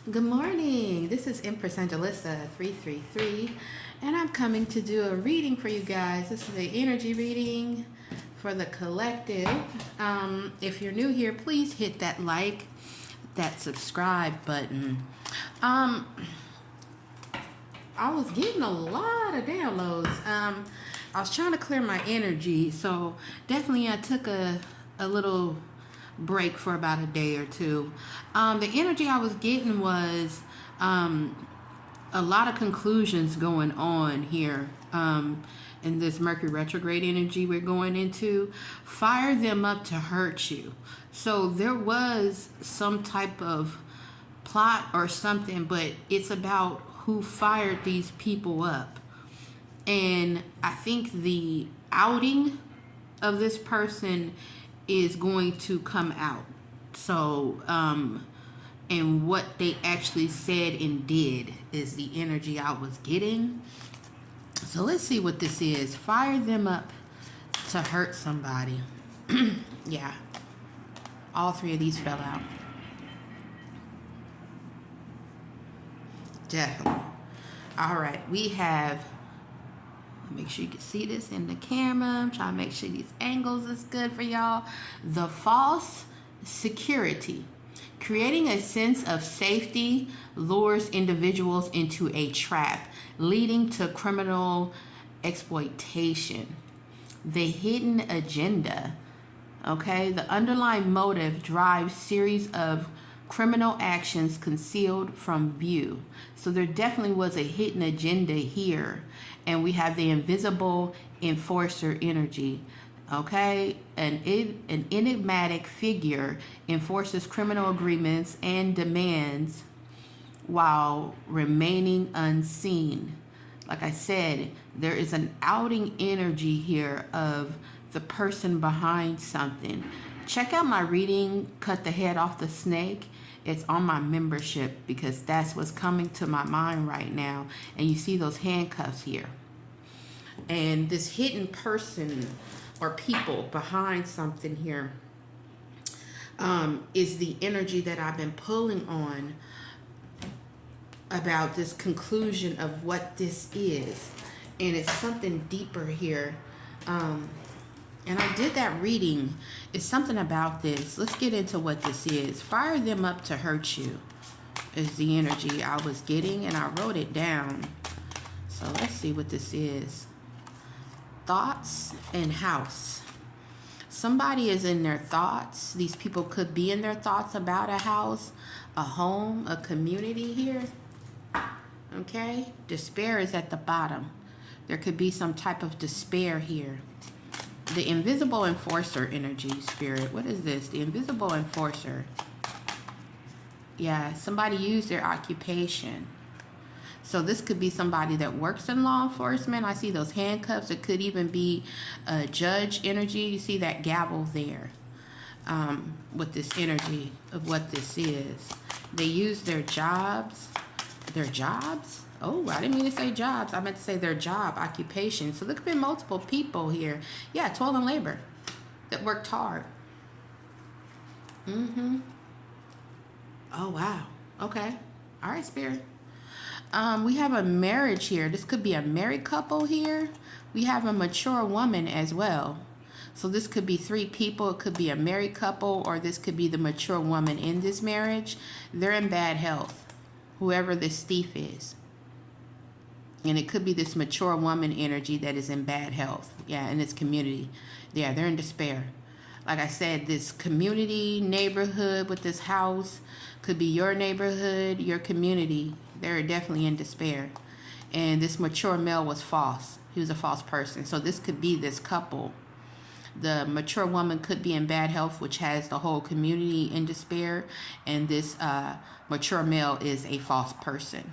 Good morning. This is Empress Angelissa 333, and I'm coming to do a reading for you guys. This is an energy reading for the collective. If you're new here, please hit that like, that subscribe button. I was getting a lot of downloads. I was trying to clear my energy, so definitely I took a little break for about a day or two. The energy I was getting was a lot of conclusions going on here in this Mercury retrograde energy we're going into. Fire them up to hurt you. So there was some type of plot or something, but it's about who fired these people up. And I think the outing of this person is going to come out. So, and what they actually said and did is the energy I was getting. So let's see what this is. Fire them up to hurt somebody. Yeah. All three of these fell out. Definitely. All right. We have, make sure you can see this in the camera. I'm trying to make sure these angles is good for y'all. The false security. Creating a sense of safety lures individuals into a trap, leading to criminal exploitation. The hidden agenda. Okay, the underlying motive drives series of criminal actions concealed from view. So there definitely was a hidden agenda here. And we have the invisible enforcer energy. Okay, an enigmatic figure enforces criminal agreements and demands while remaining unseen. Like I said, there is an outing energy here of the person behind something. Check out my reading, Cut the Head Off the Snake. It's on my membership because that's what's coming to my mind right now. And you see those handcuffs here. And this hidden person or people behind something here is the energy that I've been pulling on about this conclusion of what this is. And it's something deeper here. And I did that reading. It's something about this. Let's get into what this is. Fire them up to hurt you is the energy I was getting, and I wrote it down. So let's see what this is. Thoughts and house. Somebody is in their thoughts. These people could be in their thoughts about a house, a home, a community here. Okay? Despair is at the bottom. There could be some type of despair here. The invisible enforcer energy, spirit. What is this? The invisible enforcer. Yeah, somebody used their occupation. So this could be somebody that works in law enforcement. I see those handcuffs. It could even be a judge energy. You see that gavel there with this energy of what this is. They use their jobs. Their jobs? Oh, I didn't mean to say jobs. I meant to say their job, occupation. So there could be multiple people here. Yeah, toil and labor that worked hard. Oh, wow. Okay. All right, spirit. We have a marriage here. This could be a married couple here. We have a mature woman as well. So this could be three people. It could be a married couple, or this could be the mature woman in this marriage. They're in bad health, whoever this thief is. And it could be this mature woman energy that is in bad health. Yeah, in this community. Yeah, they're in despair. Like I said, this community, neighborhood with this house could be your neighborhood, your community. They're definitely in despair. And this mature male was false. He was a false person. So this could be this couple. The mature woman could be in bad health, which has the whole community in despair. And this mature male is a false person.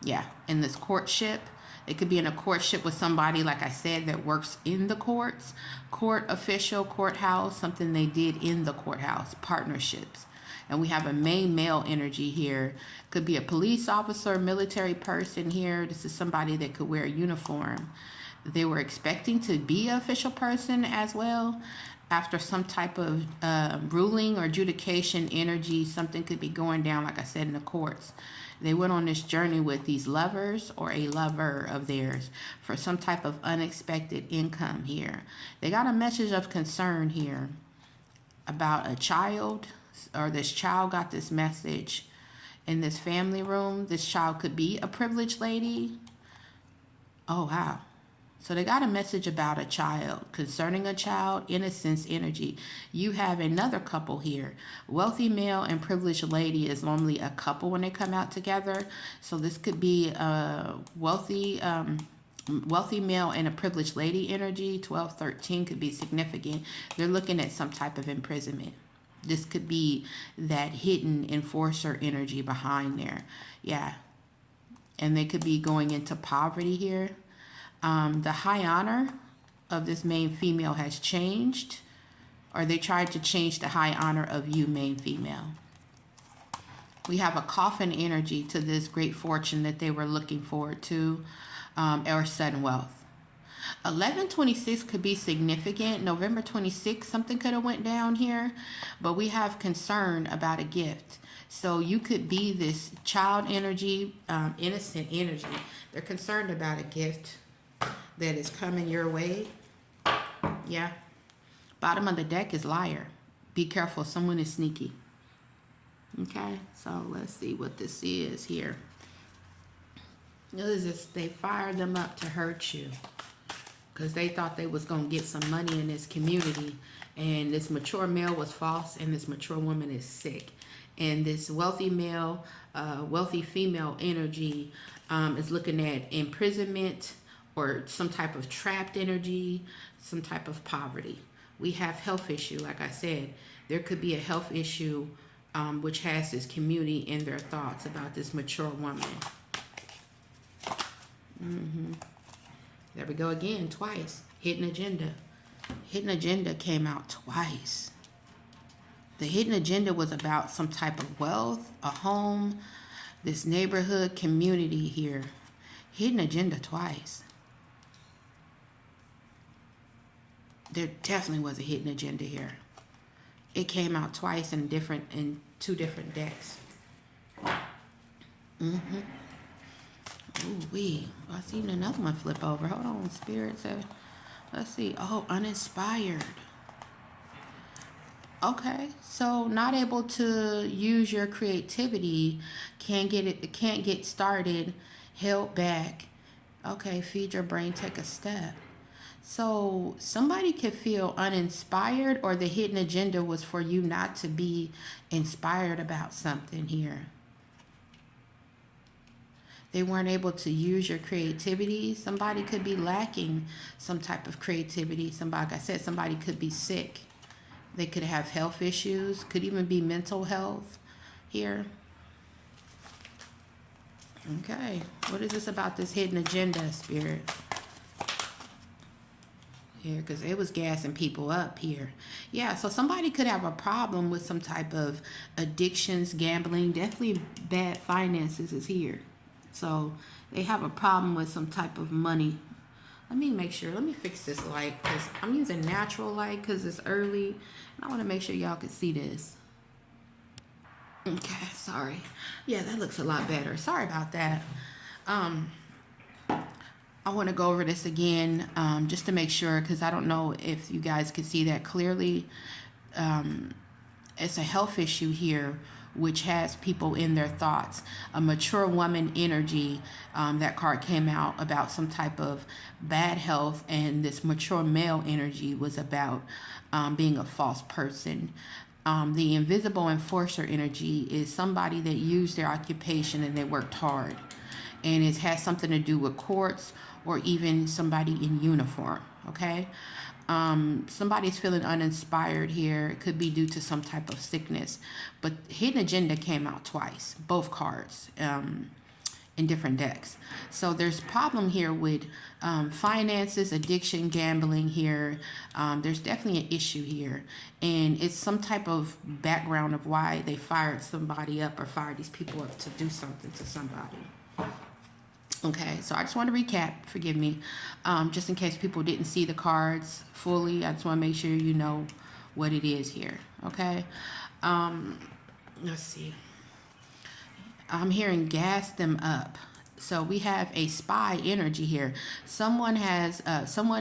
Yeah, in this courtship. It could be in a courtship with somebody, like I said, that works in the courts. Court official, courthouse, something they did in the courthouse. Partnerships. And we have a main male energy here. Could be a police officer, military person here. This is somebody that could wear a uniform. They were expecting to be an official person as well. after some type of ruling or adjudication energy. Something could be going down, like I said, in the courts. They went on this journey with these lovers or a lover of theirs for some type of unexpected income here. They got a message of concern here about a child, or this child got this message in this family room. This child could be a privileged lady. Oh, wow. So they got a message about a child, concerning a child, innocence energy. You have another couple here. Wealthy male and privileged lady is normally a couple when they come out together. So this could be a wealthy male and a privileged lady energy. 12, 13 could be significant. They're looking at some type of imprisonment. This could be that hidden enforcer energy behind there. Yeah. And they could be going into poverty here. The high honor of this main female has changed, or they tried to change the high honor of you, main female. We have a coffin energy to this great fortune that they were looking forward to, or sudden wealth. 11/26 could be significant. November 26th, something could have went down here, but we have concern about a gift. So you could be this child energy, innocent energy. They're concerned about a gift that is coming your way. Yeah. Bottom of the deck is liar. Be careful. Someone is sneaky. Okay. So let's see what this is here. This is, they fired them up to hurt you because they thought they was going to get some money in this community. And this mature male was false, and this mature woman is sick. And this wealthy male, wealthy female energy is looking at imprisonment, or some type of trapped energy, some type of poverty. We have health issue, like I said. There could be a health issue which has this community in their thoughts about this mature woman. There we go again, twice. Hidden agenda. Hidden agenda came out twice. The hidden agenda was about some type of wealth, a home, this neighborhood community here. Hidden agenda twice. There definitely was a hidden agenda here. It came out twice in two different decks. Ooh wee. I seen another one flip over. Hold on, spirits. Let's see. Oh, uninspired. Okay, so not able to use your creativity, can't get started, held back. Okay, feed your brain, take a step. So somebody could feel uninspired, or the hidden agenda was for you not to be inspired about something here. They weren't able to use your creativity. Somebody could be lacking some type of creativity. Somebody, like I said, somebody could be sick. They could have health issues, could even be mental health here. Okay, what is this about this hidden agenda, spirit? Here, because it was gassing people up here. Yeah, so somebody could have a problem with some type of addictions, gambling. Definitely bad finances is here. So they have a problem with some type of money. Let me make sure. Let me fix this light, because I'm using natural light because it's early. And I want to make sure y'all can see this. Okay, sorry. Yeah, that looks a lot better. Sorry about that. I want to go over this again just to make sure, because I don't know if you guys can see that clearly. It's a health issue here, which has people in their thoughts. A mature woman energy, that card came out about some type of bad health, and this mature male energy was about being a false person. The invisible enforcer energy is somebody that used their occupation and they worked hard. And it has something to do with courts, or even somebody in uniform, okay? Somebody's feeling uninspired here. It could be due to some type of sickness. But hidden agenda came out twice, both cards, in different decks. So there's a problem here with finances, addiction, gambling here. There's definitely an issue here. And it's some type of background of why they fired somebody up, or fired these people up to do something to somebody. Okay, so I just want to recap. Forgive me. Just in case people didn't see the cards fully, I just want to make sure you know what it is here. Okay. Let's see. I'm hearing gas them up. So we have a spy energy here. Someone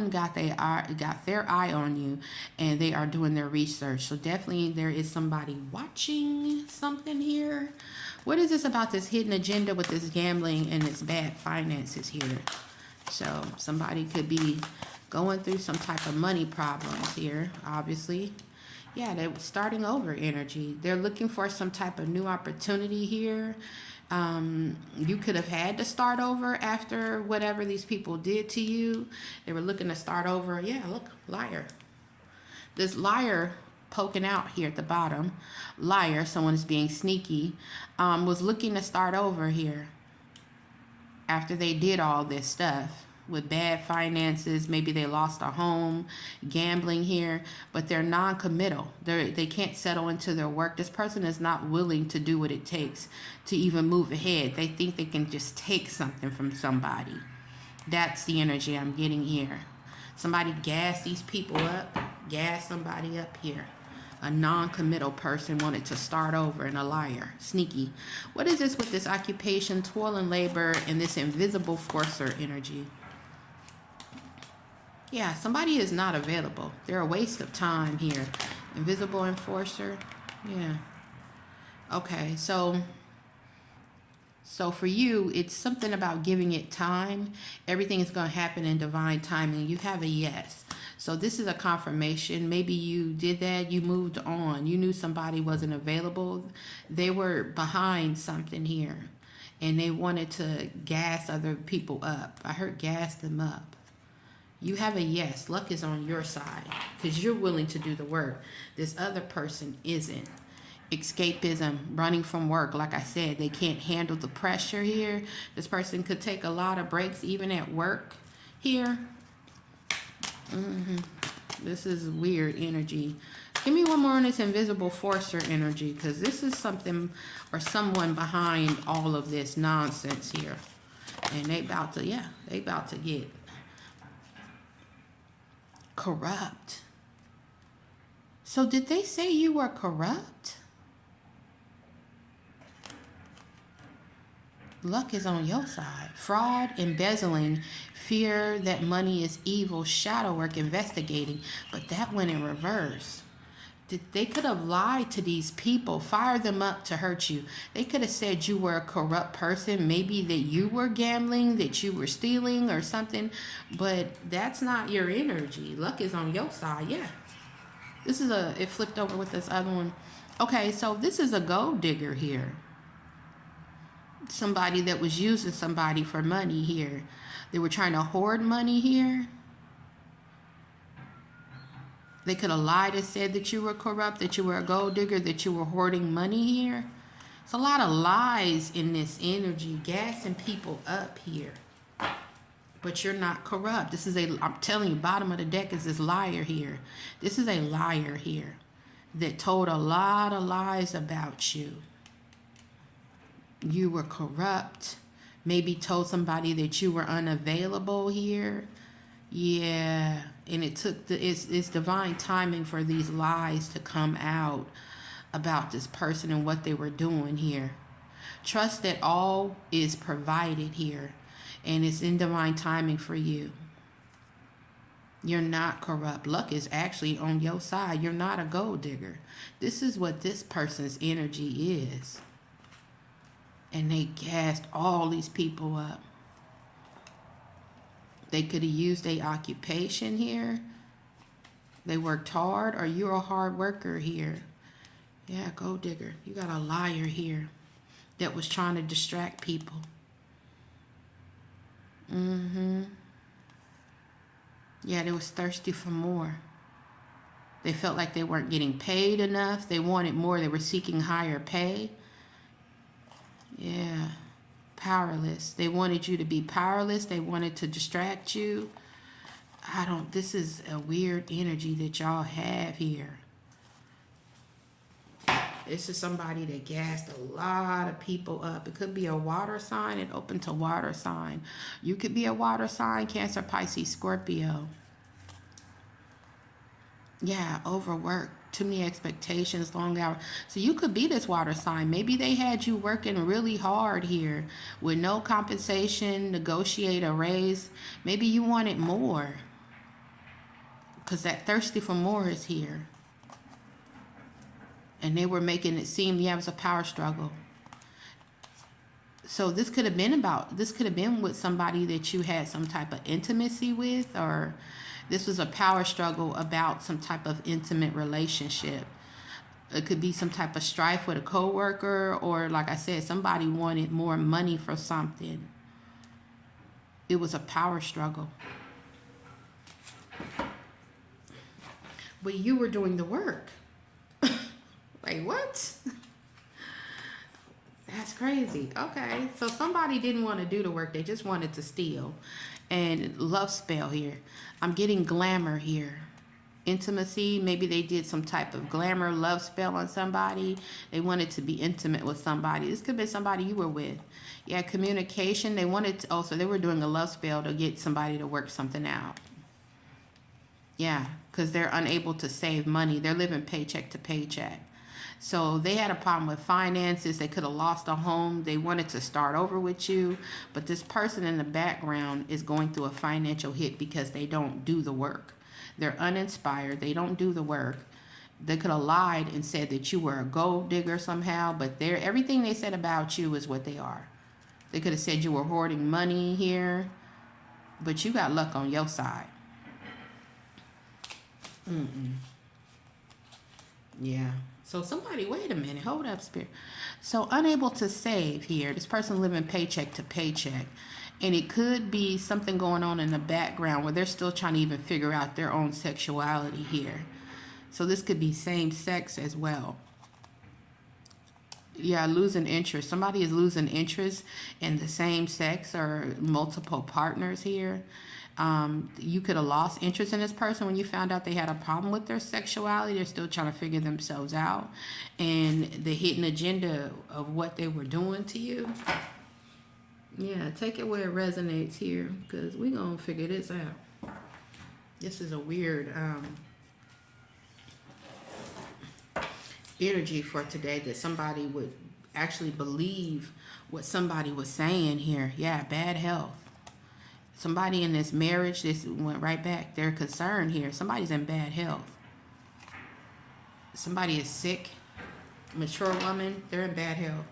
got their eye on you, and they are doing their research. So definitely there is somebody watching something here. What is this about this hidden agenda with this gambling and this bad finances here? So somebody could be going through some type of money problems here, obviously. Yeah, they're starting over energy. They're looking for some type of new opportunity here. You could have had to start over after whatever these people did to you. They were looking to start over. Yeah, look, liar. This liar poking out here at the bottom, liar, someone is being sneaky, was looking to start over here after they did all this stuff with bad finances. Maybe they lost a home, gambling here, but they're non-committal. They can't settle into their work. This person is not willing to do what it takes to even move ahead. They think they can just take something from somebody. That's the energy I'm getting here. Somebody gas these people up, gas somebody up here. A non-committal person wanted to start over, and a liar, sneaky. What is this with this occupation, toil and labor, and this invisible forcer energy? Yeah, somebody is not available. They're a waste of time here. Invisible enforcer. Yeah. Okay, so for you, it's something about giving it time. Everything is going to happen in divine timing. You have a yes. So this is a confirmation. Maybe you did that. You moved on. You knew somebody wasn't available. They were behind something here, and they wanted to gas other people up. I heard gas them up. You have a yes. Luck is on your side because you're willing to do the work. This other person isn't. Escapism, running from work. Like I said, they can't handle the pressure here. This person could take a lot of breaks even at work here. This is weird energy. Give me one more on this invisible forcer energy, because this is something or someone behind all of this nonsense here. And they about to get corrupt. So did they say you were corrupt? Luck is on your side. Fraud, embezzling, fear that money is evil, shadow work, investigating. But that went in reverse. They could have lied to these people, fired them up to hurt you. They could have said you were a corrupt person, maybe that you were gambling, that you were stealing or something. But that's not your energy. Luck is on your side. Yeah. It flipped over with this other one. Okay, so this is a gold digger here. Somebody that was using somebody for money here. They were trying to hoard money here. They could have lied and said that you were corrupt, that you were a gold digger, that you were hoarding money here. It's a lot of lies in this energy, gassing people up here. But you're not corrupt. I'm telling you, bottom of the deck is this liar here. This is a liar here that told a lot of lies about you. You were corrupt. Maybe told somebody that you were unavailable here. Yeah, and it took it's divine timing for these lies to come out about this person and what they were doing here. Trust that all is provided here, and it's in divine timing for you. You're not corrupt. Luck is actually on your side. You're not a gold digger. This is what this person's energy is. And they gassed all these people up. They could have used their occupation here. They worked hard, or you're a hard worker here. Yeah, gold digger. You got a liar here that was trying to distract people. Yeah, they was thirsty for more. They felt like they weren't getting paid enough. They wanted more. They were seeking higher pay. Yeah, powerless. They wanted you to be powerless. They wanted to distract you. This is a weird energy that y'all have here. This is somebody that gassed a lot of people up. It could be a water sign and open to water sign. You could be a water sign, Cancer, Pisces, Scorpio. Yeah, overwork, too many expectations, long hours. So you could be this water sign. Maybe they had you working really hard here with no compensation, negotiate a raise. Maybe you wanted more because that thirsty for more is here. And they were making it seem, yeah, it was a power struggle. So this could have been with somebody that you had some type of intimacy with, or this was a power struggle about some type of intimate relationship. It could be some type of strife with a coworker, or like I said, somebody wanted more money for something. It was a power struggle. But you were doing the work. Like, what? That's crazy. Okay, so somebody didn't want to do the work. They just wanted to steal. And love spell here. I'm getting glamour here. Intimacy. Maybe they did some type of glamour love spell on somebody. They wanted to be intimate with somebody. This could be somebody you were with. Yeah, communication. They wanted to, so they were doing a love spell to get somebody to work something out. Yeah, because they're unable to save money. They're living paycheck to paycheck. So they had a problem with finances. They could have lost a home. They wanted to start over with you. But this person in the background is going through a financial hit because they don't do the work. They're uninspired. They don't do the work. They could have lied and said that you were a gold digger somehow. But everything they said about you is what they are. They could have said you were hoarding money here. But you got luck on your side. Yeah. So somebody, wait a minute, hold up, Spirit. So unable to save here. This person living paycheck to paycheck. And it could be something going on in the background where they're still trying to even figure out their own sexuality here. So this could be same sex as well. Yeah, losing interest. Somebody is losing interest in the same sex or multiple partners here. You could have lost interest in this person when you found out they had a problem with their sexuality. They're still trying to figure themselves out. And the hidden agenda of what they were doing to you. Yeah, take it where it resonates here, because we're going to figure this out. This is a weird energy for today, that somebody would actually believe what somebody was saying here. Yeah, bad health. Somebody in this marriage, this went right back. They're concerned here. Somebody's in bad health. Somebody is sick. Mature woman, they're in bad health.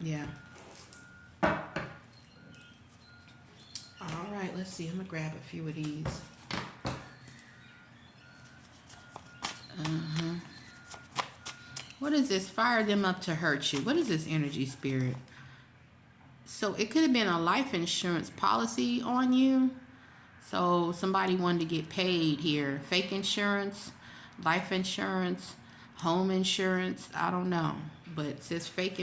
Yeah. All right, let's see. I'm going to grab a few of these. What is this? Fire them up to hurt you. What is this energy, Spirit? So it could have been a life insurance policy on you. So somebody wanted to get paid here. Fake insurance, life insurance, home insurance. I don't know. But it says fake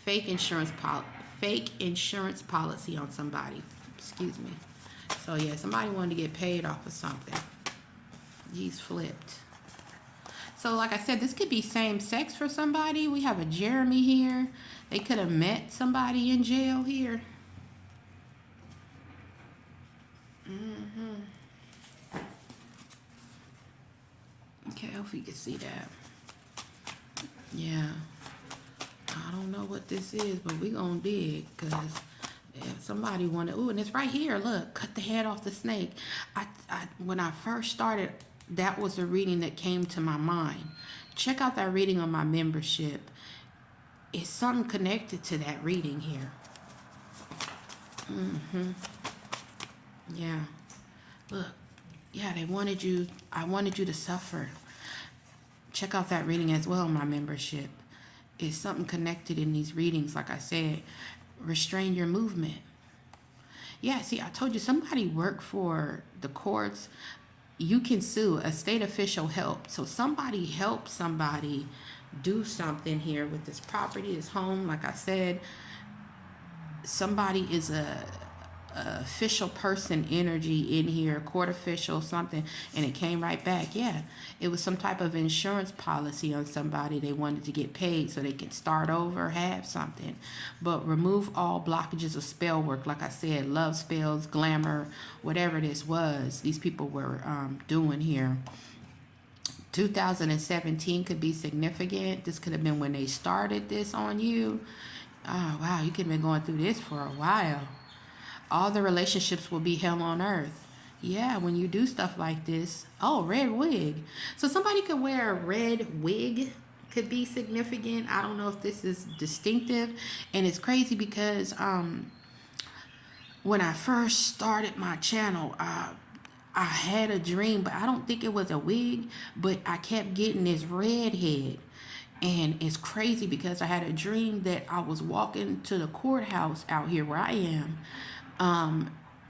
insurance policy on somebody. Excuse me. So yeah, somebody wanted to get paid off of something. He's flipped. So like I said, this could be same sex for somebody. We have a Jeremy here. They could have met somebody in jail here. Okay, I hope you can see that. Yeah. I don't know what this is, but we're going to dig, because if somebody wanted, ooh, and it's right here. Look, cut the head off the snake. When I first started, that was the reading that came to my mind. Check out that reading on my membership. It's something connected to that reading here. Yeah. Look. Yeah, they wanted you. I wanted you to suffer. Check out that reading as well, my membership. It's something connected in these readings. Like I said, restrain your movement. Yeah, see, I told you somebody worked for the courts. You can sue. A state official helped. So somebody helped somebody do something here with this property, this home. Like I said, somebody is official person energy in here, court official, something, and it came right back. Yeah, it was some type of insurance policy on somebody. They wanted to get paid so they could start over, have something. But remove all blockages of spell work. Like I said, love spells, glamour, whatever this was, these people were doing here. 2017 could be significant. This could have been when they started this on you. Oh, wow, you could have been going through this for a while. All the relationships will be hell on earth. Yeah, when you do stuff like this. Oh, red wig. So somebody could wear a red wig. Could be significant. I don't know if this is distinctive. And it's crazy because when I first started my channel, I had a dream, but I don't think it was a wig, but I kept getting this red head. And it's crazy because I had a dream that I was walking to the courthouse out here where I am.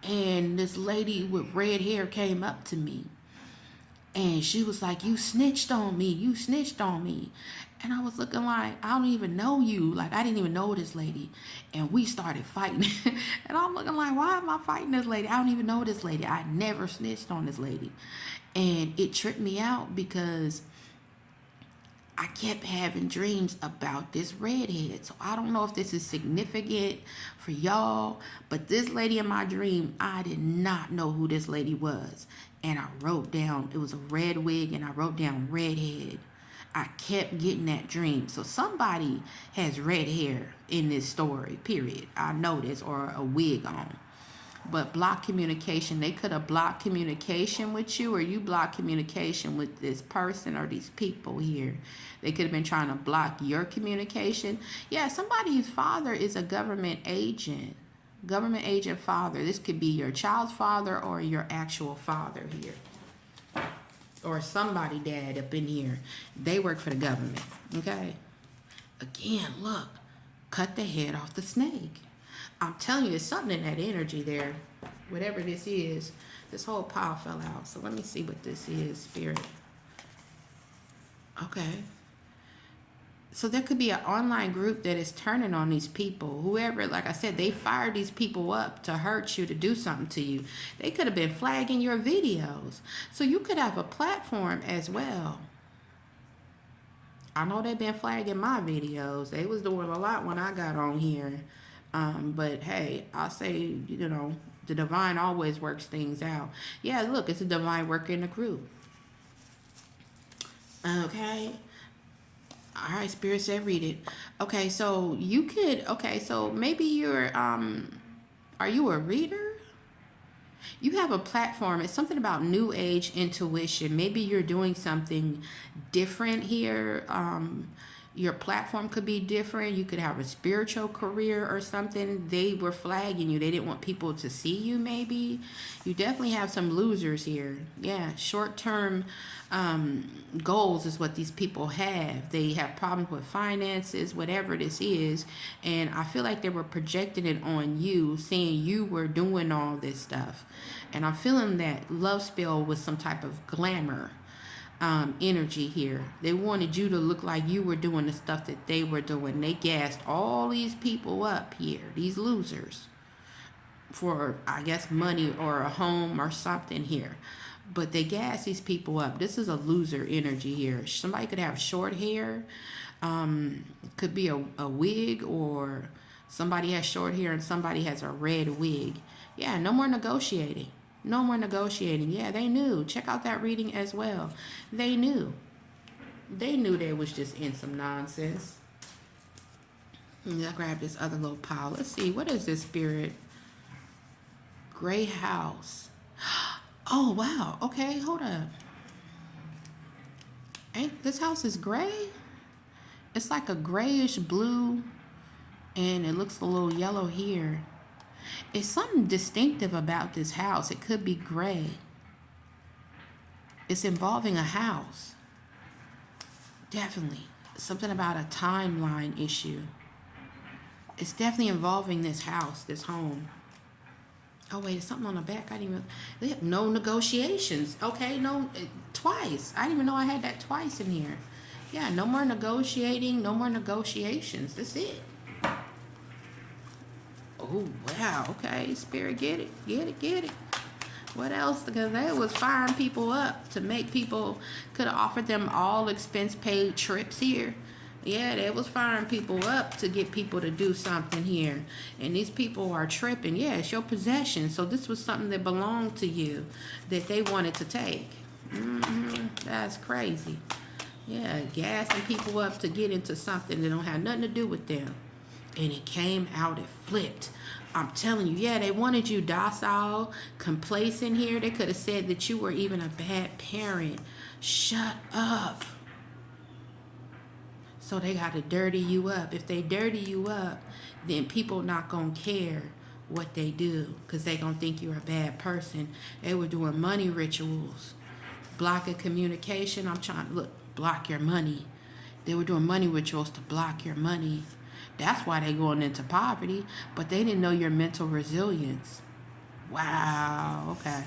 And this lady with red hair came up to me. And she was like, "You snitched on me. You snitched on me." And I was looking like, "I don't even know you." Like, I didn't even know this lady. And we started fighting. And I'm looking like, why am I fighting this lady? I don't even know this lady. I never snitched on this lady. And it tripped me out because I kept having dreams about this redhead. So I don't know if this is significant for y'all, but this lady in my dream, I did not know who this lady was. And I wrote down, it was a red wig, and I wrote down redhead. I kept getting that dream. So somebody has red hair in this story, period. I know this, or a wig on. But block communication, they could have blocked communication with you, or you blocked communication with this person or these people here. They could have been trying to block your communication. Yeah, somebody's father is a government agent. Government agent father. This could be your child's father or your actual father here. Or somebody dad up in here. They work for the government. Okay? Again, look. Cut the head off the snake. I'm telling you, there's something in that energy there. Whatever this is, this whole pile fell out. So let me see what this is, Spirit. Okay. So there could be an online group that is turning on these people. Whoever, like I said, they fired these people up to hurt you, to do something to you. They could have been flagging your videos. So you could have a platform as well. I know they've been flagging my videos. They was doing a lot when I got on here. But hey, I'll say, you know, the divine always works things out. Yeah, look, it's a divine work in the group. Okay. All right, Spirit said read it. Okay, so you could, okay, so maybe you're, are you a reader? You have a platform. It's something about new age intuition. Maybe you're doing something different here. Your platform could be different. You could have a spiritual career or something. They were flagging you. They didn't want people to see you, maybe. You definitely have some losers here. Yeah, short-term goals is what these people have. They have problems with finances, whatever this is. And I feel like they were projecting it on you, saying you were doing all this stuff. And I'm feeling that love spell was some type of glamour energy here. They wanted you to look like you were doing the stuff that they were doing. They gassed all these people up here, these losers, for, I guess, money or a home or something here. But they gas these people up. This is a loser energy here. Somebody could have short hair. Could be a wig, or somebody has short hair and somebody has a red wig. Yeah, no more negotiating. No more negotiating. Yeah, they knew. Check out that reading as well. They knew. They knew they was just in some nonsense. I'll grab this other little pile. Let's see. What is this, Spirit? Gray house. Oh, wow. Okay, hold up. Ain't this house is gray? It's like a grayish blue, and it looks a little yellow here. It's something distinctive about this house. It could be gray. It's involving a house. Definitely. Something about a timeline issue. It's definitely involving this house, this home. Oh, wait, there's something on the back. I didn't even... No negotiations. Okay, no, twice. I didn't even know I had that twice in here. Yeah, no more negotiating, no more negotiations. That's it. Oh, Oh, wow. Okay, Spirit, get it, get it, get it. What else? Because they was firing people up to make people, could have offered them all expense paid trips here. Yeah, they was firing people up to get people to do something here. And these people are tripping. Yeah, it's your possession. So this was something that belonged to you that they wanted to take. That's crazy. Yeah, gassing people up to get into something that don't have nothing to do with them. And it came out, it flipped. I'm telling you, yeah, they wanted you docile, complacent here. They could have said that you were even a bad parent. Shut up. So they got to dirty you up. If they dirty you up, then people not going to care what they do because they going to think you're a bad person. They were doing money rituals, blocking communication. I'm trying to, look, block your money. They were doing money rituals to block your money. That's why they going into poverty, but they didn't know your mental resilience. Wow, okay.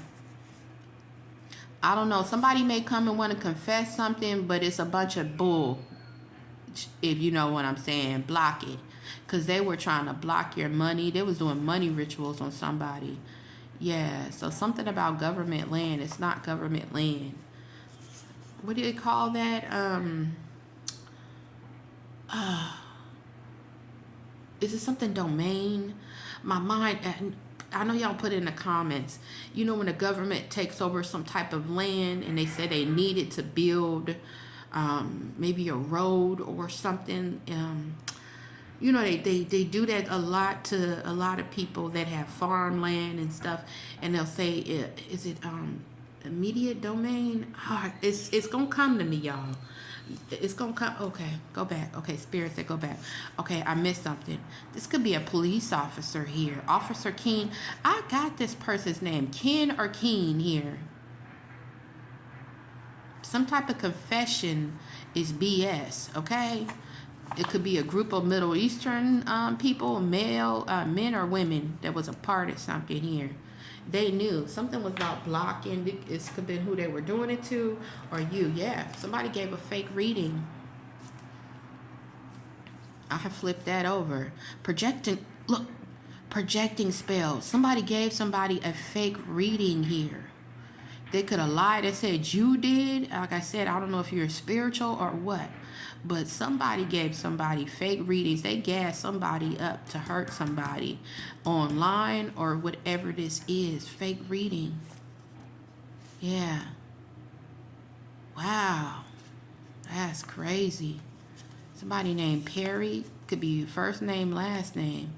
I don't know. Somebody may come and want to confess something, but it's a bunch of bull, if you know what I'm saying. Block it. Because they were trying to block your money. They was doing money rituals on somebody. Yeah, so something about government land. It's not government land. What do they call that? Is it something domain? My mind, I know y'all put it in the comments. You know when the government takes over some type of land and they say they need it to build maybe a road or something. You know, they do that a lot to a lot of people that have farmland and stuff. And they'll say, is it immediate domain? It's going to come to me, y'all. It's gonna come. Okay, go back. Okay, Spirit said go back. Okay, I missed something. This could be a police officer here. Officer Keen. I got this person's name. Ken or Keen here. Some type of confession is BS, okay? It could be a group of Middle Eastern people, male, men or women that was a part of something here. They knew something was about blocking. It could have been who they were doing it to or you. Yeah, somebody gave a fake reading. I have flipped that over. Projecting, look, projecting spells. Somebody gave somebody a fake reading here. They could have lied and said you did. Like I said, I don't know if you're spiritual or what. But somebody gave somebody fake readings. They gassed somebody up to hurt somebody online or whatever this is. Fake reading. Yeah. Wow. That's crazy. Somebody named Perry. Could be first name, last name.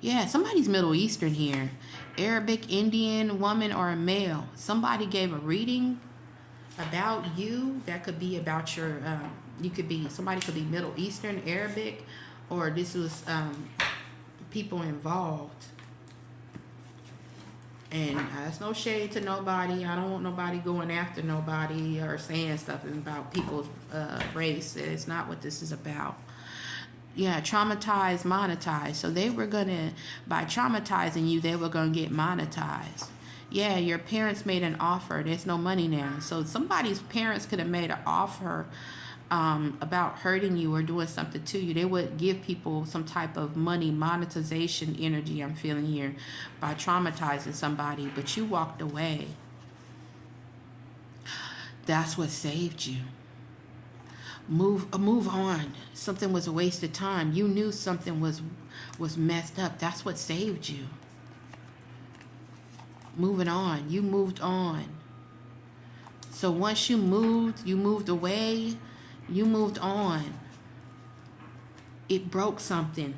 Yeah, somebody's Middle Eastern here. Arabic, Indian, woman, or a male. Somebody gave a reading about you. That could be about your... you could be, somebody could be Middle Eastern, Arabic, or this was people involved. And that's no shade to nobody. I don't want nobody going after nobody or saying stuff about people's race. It's not what this is about. Yeah, traumatized, monetized. So they were going to, by traumatizing you, they were going to get monetized. Yeah, your parents made an offer. There's no money now. So somebody's parents could have made an offer about hurting you or doing something to you. They would give people some type of money, monetization energy I'm feeling here by traumatizing somebody, but you walked away. That's what saved you. Move on. Something was a waste of time. You knew something was messed up. That's what saved you. Moving on. You moved on. So once you moved away, you moved on. It broke something.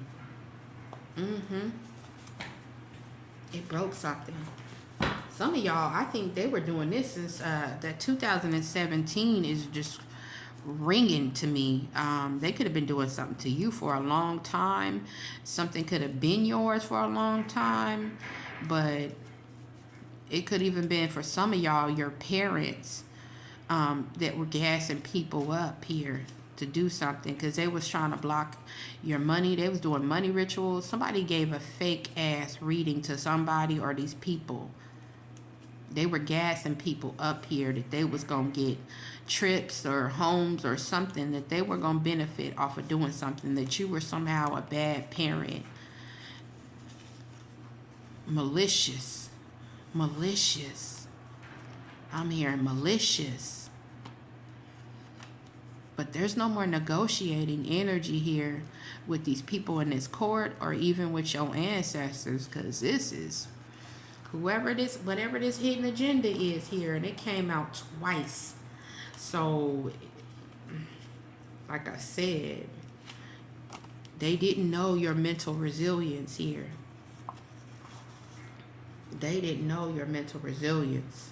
It broke something. Some of y'all, I think they were doing this since that 2017 is just ringing to me. They could have been doing something to you for a long time. Something could have been yours for a long time, but it could even been for some of y'all, your parents that were gassing people up here to do something because they was trying to block your money. They was doing money rituals. Somebody gave a fake ass reading to somebody or these people. They were gassing people up here that they was going to get trips or homes or something, that they were going to benefit off of doing something, that you were somehow a bad parent. malicious. Malicious. I'm hearing malicious. But there's no more negotiating energy here with these people in this court or even with your ancestors, because this is whatever this hidden agenda is here, and it came out twice. So, like I said, they didn't know your mental resilience here. They didn't know your mental resilience.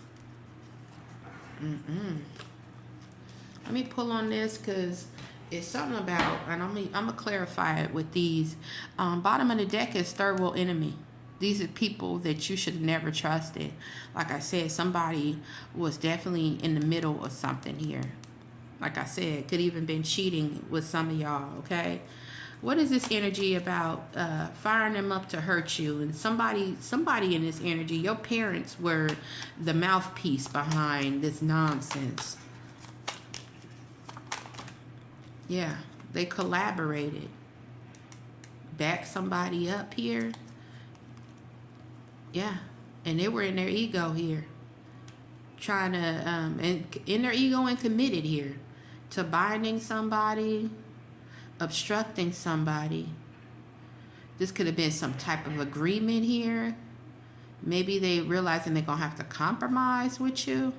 Let me pull on this because it's something about, and I'm gonna clarify it with these. Bottom of the deck is third world enemy. These are people that you should have never trusted. Like I said, somebody was definitely in the middle of something here. Like I said, could even been cheating with some of y'all, okay? What is this energy about? Firing them up to hurt you. And somebody in this energy, your parents were the mouthpiece behind this nonsense. Yeah, they collaborated. Back somebody up here. Yeah, and they were in their ego here. Trying to, and in their ego and committed here to binding somebody, obstructing somebody. This could have been some type of agreement here. Maybe they realizing they're going to have to compromise with you.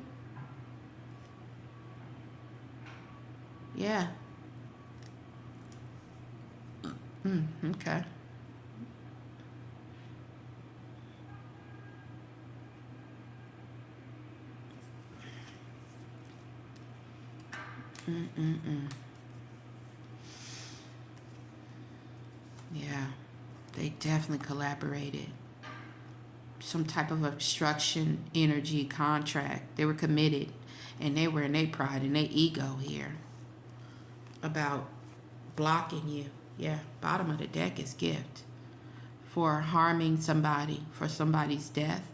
Yeah. Okay. Yeah, they definitely collaborated. Some type of obstruction energy contract. They were committed, and they were in their pride and their ego here about blocking you. Yeah, bottom of the deck is gift for harming somebody, for somebody's death.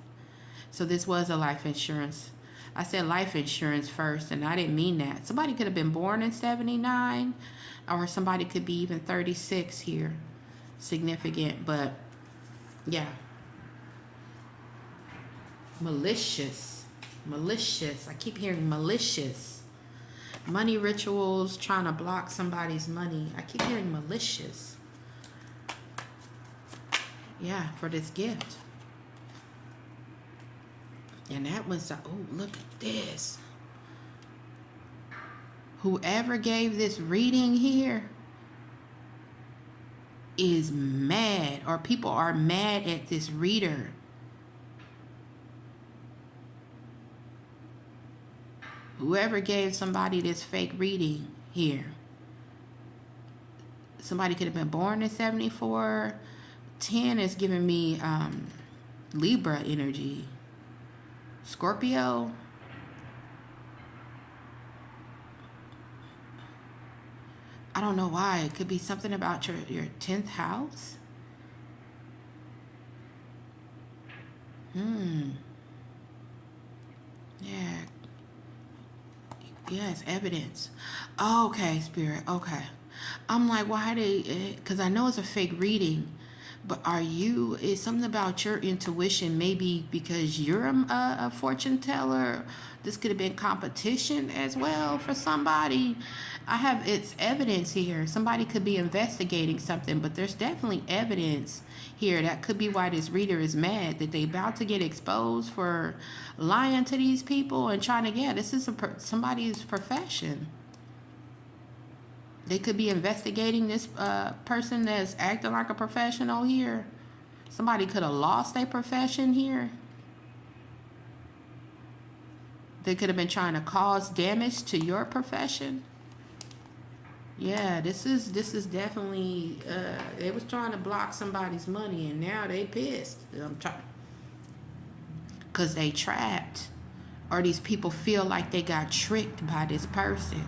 So this was a life insurance. I said life insurance first, and I didn't mean that. Somebody could have been born in 79, or somebody could be even 36 here. Significant, but yeah. Malicious. Malicious. I keep hearing malicious. Money rituals, trying to block somebody's money. I keep hearing malicious. Yeah, for this gift. And that was, oh, look at this. Whoever gave this reading here is mad, or people are mad at this reader. Whoever gave somebody this fake reading here. Somebody could have been born in 74. 10 is giving me Libra energy. Scorpio. I don't know why. It could be something about your 10th house. Yeah. Yeah, it's evidence. Oh, okay, Spirit. Okay. I'm like, why they... Because I know it's a fake reading. But is something about your intuition, maybe because you're a fortune teller? This could have been competition as well for somebody. It's evidence here. Somebody could be investigating something, but there's definitely evidence here. That could be why this reader is mad, that they about to get exposed for lying to these people and trying to this is somebody's profession. They could be investigating this person that's acting like a professional here. Somebody could have lost their profession here. They could have been trying to cause damage to your profession. Yeah, this is definitely, they was trying to block somebody's money, and now they pissed. Because they trapped. Or these people feel like they got tricked by this person.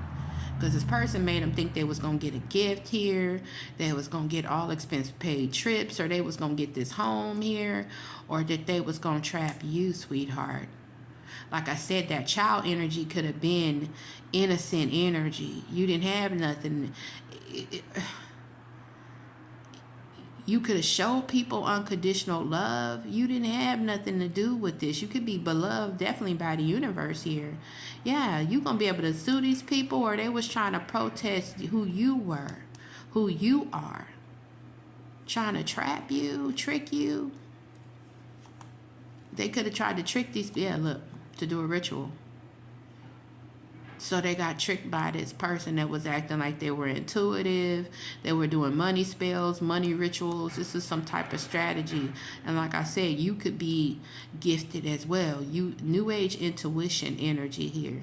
Because this person made them think they was going to get a gift here, they was going to get all expense paid trips, or they was going to get this home here, or that they was going to trap you, sweetheart. Like I said, that child energy could have been innocent energy. You didn't have nothing. You could have showed people unconditional love. You didn't have nothing to do with this. You could be beloved definitely by the universe here. Yeah, you going to be able to sue these people, or they was trying to protest who you were, who you are. Trying to trap you, trick you. They could have tried to trick these, yeah, look, to do a ritual. So they got tricked by this person that was acting like they were intuitive. They were doing money spells, money rituals. This is some type of strategy. And like I said, you could be gifted as well. You new age intuition energy here.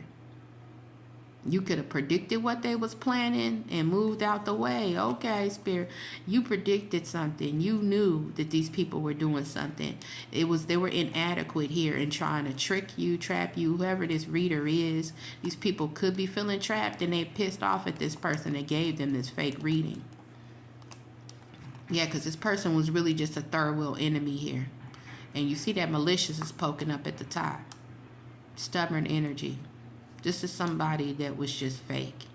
You could have predicted what they was planning and moved out the way. Okay, Spirit, you predicted something. You knew that these people were doing something. They were inadequate here in trying to trick you, trap you, whoever this reader is. These people could be feeling trapped and they pissed off at this person that gave them this fake reading. Yeah, because this person was really just a third wheel enemy here. And you see that malicious is poking up at the top. Stubborn energy. This is somebody that was just fake.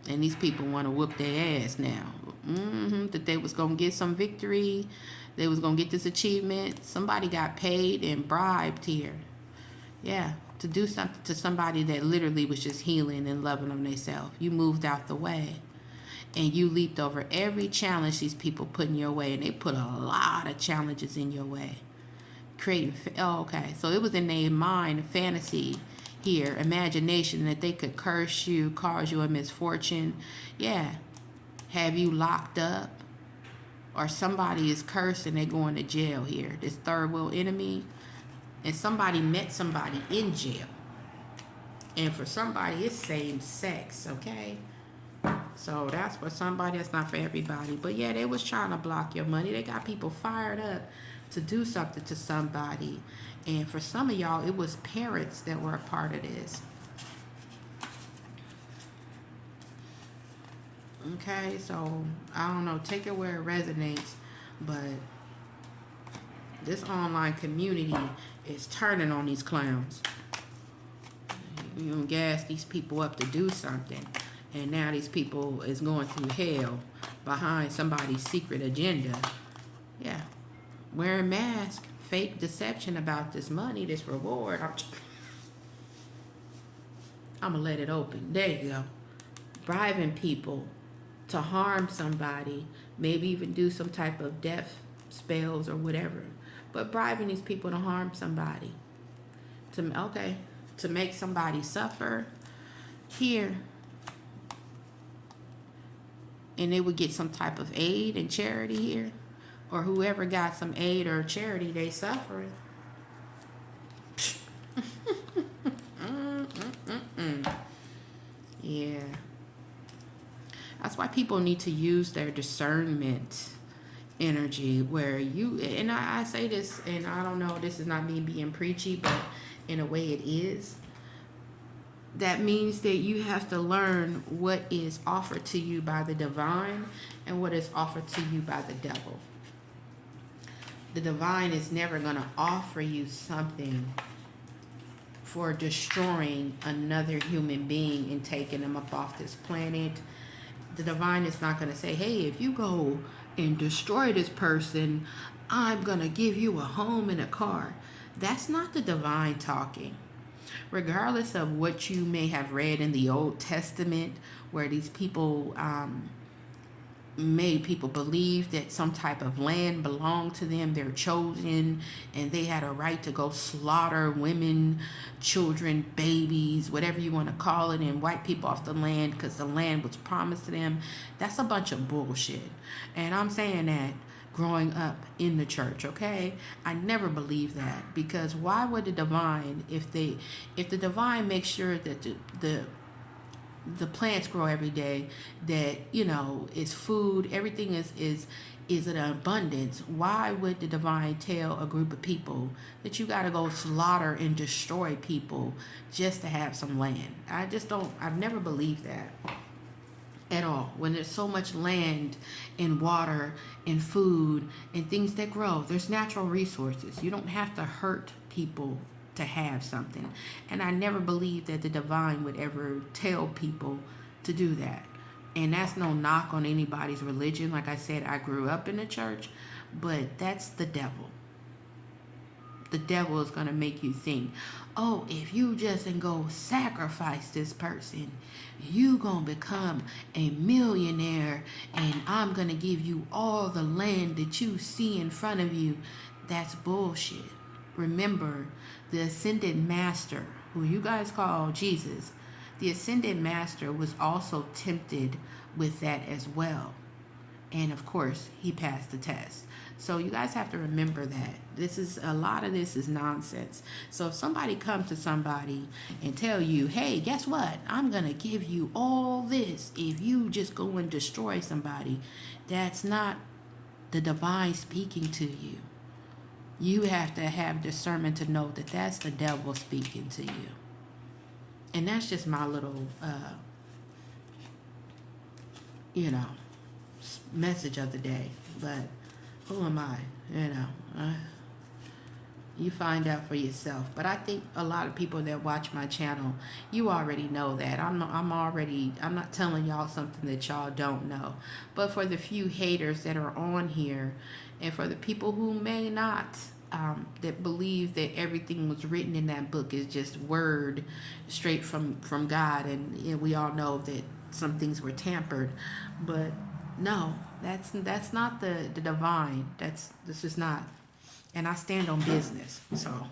And these people want to whoop their ass now. That they was going to get some victory. They was going to get this achievement. Somebody got paid and bribed here. Yeah, to do something to somebody that literally was just healing and loving them themselves. You moved out the way. And you leaped over every challenge these people put in your way. And they put a lot of challenges in your way. Creating, okay. So it was in their mind, fantasy here, imagination, that they could curse you, cause you a misfortune. Yeah. Have you locked up? Or somebody is cursed and they're going to jail here. This third wheel enemy. And somebody met somebody in jail. And for somebody, it's same sex, okay? So that's for somebody, that's not for everybody. But yeah, they was trying to block your money. They got people fired up to do something to somebody. And for some of y'all, it was parents that were a part of this. Okay, so I don't know, take it where it resonates, but this online community is turning on these clowns. You know, gas these people up to do something, and now these people is going through hell behind somebody's secret agenda. Yeah, wearing masks, fake deception about this money, this reward. I'm gonna let it open. There you go. Bribing people to harm somebody, maybe even do some type of death spells or whatever. But bribing these people to harm somebody, to make somebody suffer here, and they would get some type of aid and charity here, or whoever got some aid or charity, they suffering. Yeah. That's why people need to use their discernment energy, where you, and I say this, and I don't know, this is not me being preachy, but in a way it is. That means that you have to learn what is offered to you by the divine and what is offered to you by the devil. The divine is never going to offer you something for destroying another human being and taking them up off this planet. The divine is not going to say, hey, if you go and destroy this person, I'm going to give you a home and a car. That's not the divine talking. Regardless of what you may have read in the Old Testament, where these people made people believe that some type of land belonged to them, they're chosen, and they had a right to go slaughter women, children, babies, whatever you want to call it, and wipe people off the land because the land was promised to them. That's a bunch of bullshit. And I'm saying that growing up in the church, okay? I never believed that, because why would the divine, if the divine makes sure that the plants grow every day, that, you know, is food, everything is in abundance, why would the divine tell a group of people that you got to go slaughter and destroy people just to have some land? I've never believed that at all. When there's so much land and water and food and things that grow, there's natural resources. You don't have to hurt people to have something. And I never believed that the divine would ever tell people to do that. And that's no knock on anybody's religion. Like I said, I grew up in the church, but that's the devil. The devil is going to make you think, oh, if you just and go sacrifice this person, you going to become a millionaire, and I'm going to give you all the land that you see in front of you. That's bullshit. Remember, the ascended master, who you guys call Jesus, the ascended master was also tempted with that as well. And of course, he passed the test. So you guys have to remember that a lot of this is nonsense. So if somebody comes to somebody and tell you, hey, guess what? I'm going to give you all this if you just go and destroy somebody. That's not the divine speaking to you. You have to have discernment to know that that's the devil speaking to you. And that's just my little, message of the day. But who am I? You find out for yourself. But I think a lot of people that watch my channel, you already know that. I'm not telling y'all something that y'all don't know. But for the few haters that are on here, and for the people who may not, that believe that everything was written in that book is just word straight from God, and we all know that some things were tampered, but no, that's not the divine. This is not, and I stand on business. So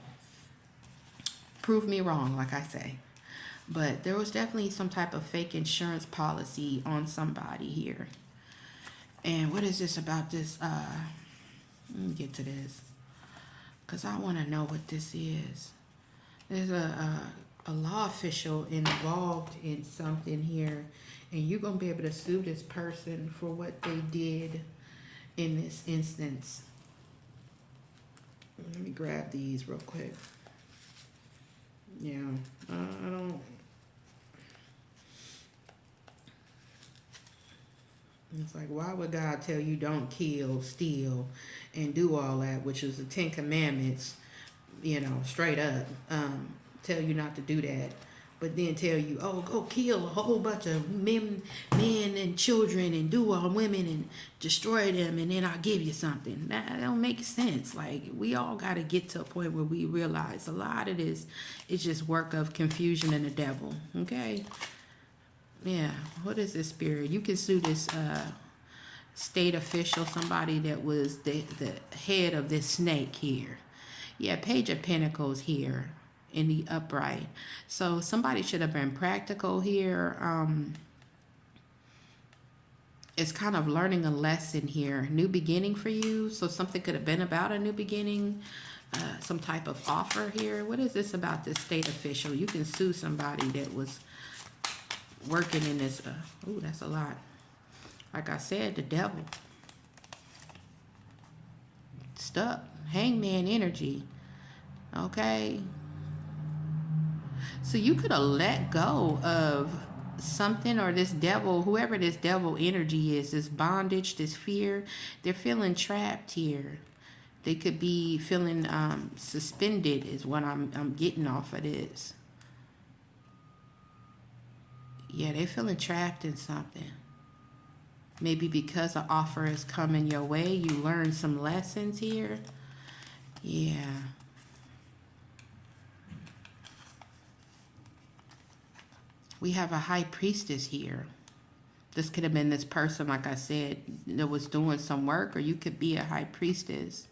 prove me wrong, like I say. But there was definitely some type of fake insurance policy on somebody here. And what is this about this? Let me get to this, because I want to know what this is. There's a law official involved in something here, and you're going to be able to sue this person for what they did in this instance. Let me grab these real quick. Yeah, I don't... It's like, why would God tell you don't kill, steal, and do all that, which is the 10 Commandments, straight up, tell you not to do that, but then tell you, oh, go kill a whole bunch of men and children and do all women and destroy them, and then I'll give you something. That don't make sense. Like, we all got to get to a point where we realize a lot of this is just work of confusion and the devil, okay? Yeah, what is this spirit? You can sue this state official, somebody that was the head of this snake here. Yeah, Page of Pentacles here in the upright. So somebody should have been practical here. It's kind of learning a lesson here. New beginning for you. So something could have been about a new beginning. Some type of offer here. What is this about this state official? You can sue somebody that was working in this. Oh, that's a lot. Like I said, the devil. Stuck. Hangman energy. Okay. So you could have let go of something, or this devil, whoever this devil energy is, this bondage, this fear, they're feeling trapped here. They could be feeling suspended is what I'm getting off of this. Yeah, they're feeling trapped in something. Maybe because an offer is coming your way, you learn some lessons here. Yeah. We have a high priestess here. This could have been this person, like I said, that was doing some work, or you could be a high priestess.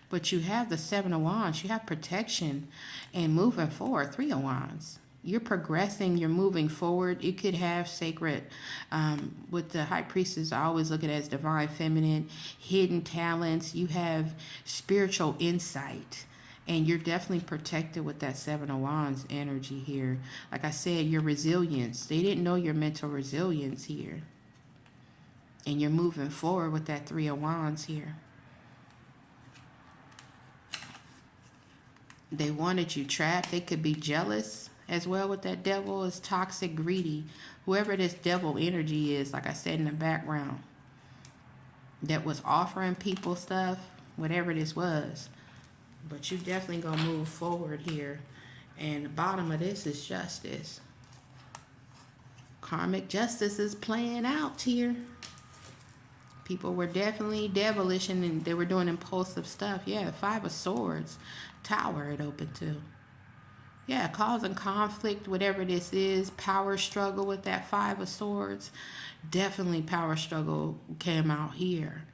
But you have the 7 of Wands. You have protection and moving forward. 3 of Wands. You're progressing. You're moving forward. You could have sacred, with the high priestess, I always look at it as divine feminine, hidden talents. You have spiritual insight. And you're definitely protected with that 7 of Wands energy here. Like I said, your resilience. They didn't know your mental resilience here. And you're moving forward with that 3 of Wands here. They wanted you trapped. They could be jealous as well with that devil. Is toxic, greedy. Whoever this devil energy is, like I said in the background, that was offering people stuff, whatever this was. But you definitely gonna move forward here. And the bottom of this is justice. Karmic justice is playing out here. People were definitely devilish and they were doing impulsive stuff. Yeah, 5 of Swords. Tower it opened to. Yeah, causing conflict, whatever this is. Power struggle with that 5 of Swords. Definitely power struggle came out here.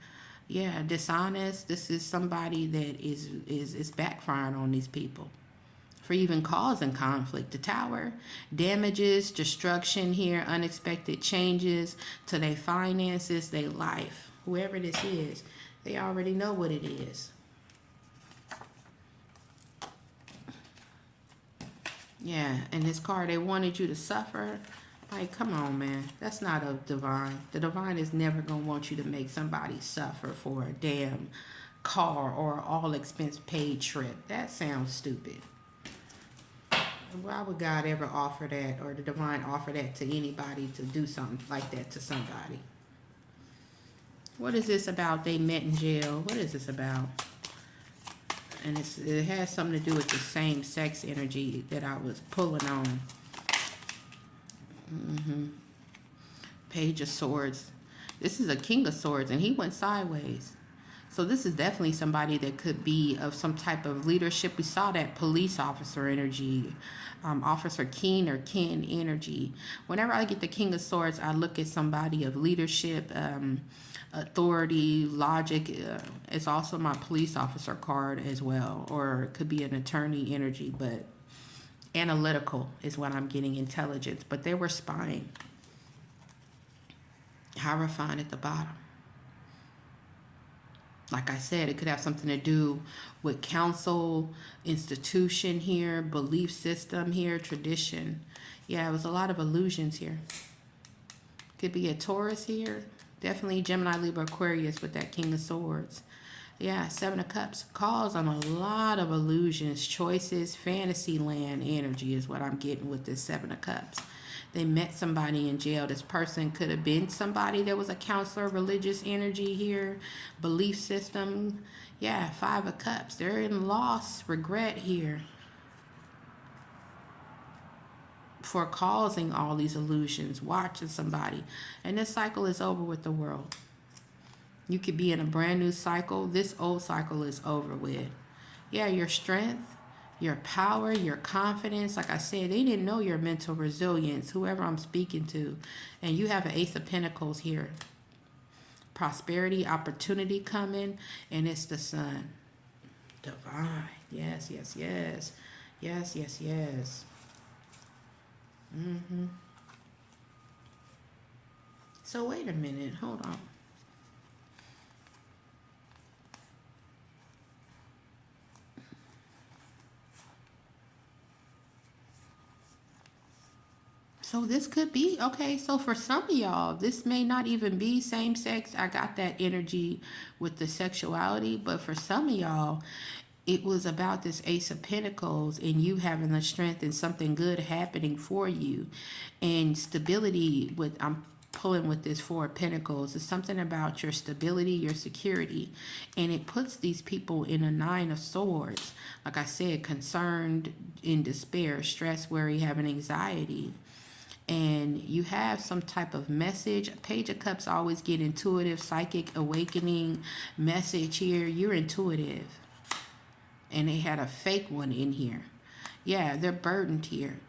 Yeah, dishonest. This is somebody that is backfiring on these people for even causing conflict. The Tower, damages, destruction here, unexpected changes to their finances, their life. Whoever this is, they already know what it is. Yeah, and this card, they wanted you to suffer. Like, come on, man. That's not a divine. The divine is never going to want you to make somebody suffer for a damn car or all expense paid trip. That sounds stupid. Why would God ever offer that, or the divine offer that to anybody, to do something like that to somebody? What is this about? They met in jail. What is this about? And it has something to do with the same sex energy that I was pulling on. Page of Swords. This is a King of Swords, and he went sideways. So this is definitely somebody that could be of some type of leadership. We saw that police officer energy, Officer Keen or Kin energy. Whenever I get the King of Swords, I look at somebody of leadership, authority, logic. It's also my police officer card as well, or it could be an attorney energy, but analytical is what I'm getting, intelligence. But they were spying. Hierophant at the bottom. Like I said, it could have something to do with council, institution here, belief system here, tradition. Yeah, it was a lot of illusions here. Could be a Taurus here. Definitely Gemini, Libra, Aquarius with that King of Swords. Yeah, 7 of Cups. Calls on a lot of illusions, choices, fantasy land energy is what I'm getting with this 7 of Cups. They met somebody in jail. This person could have been somebody that was a counselor, religious energy here, belief system. Yeah, 5 of Cups. They're in loss, regret here for causing all these illusions, watching somebody. And this cycle is over with the world. You could be in a brand new cycle. This old cycle is over with. Yeah, your strength, your power, your confidence. Like I said, they didn't know your mental resilience, whoever I'm speaking to. And you have an Ace of Pentacles here. Prosperity, opportunity coming, and it's the Sun. Divine. Yes, yes, yes. Yes, yes, yes. So wait a minute. Hold on. So this could be, okay, so for some of y'all, this may not even be same sex. I got that energy with the sexuality, but for some of y'all, it was about this Ace of Pentacles and you having the strength and something good happening for you. And stability with, I'm pulling with this 4 of Pentacles, is something about your stability, your security. And it puts these people in a 9 of Swords. Like I said, concerned, in despair, stress, worry, having anxiety. And you have some type of message. Page of Cups always get intuitive, psychic, awakening message here. You're intuitive. And they had a fake one in here. Yeah, they're burdened here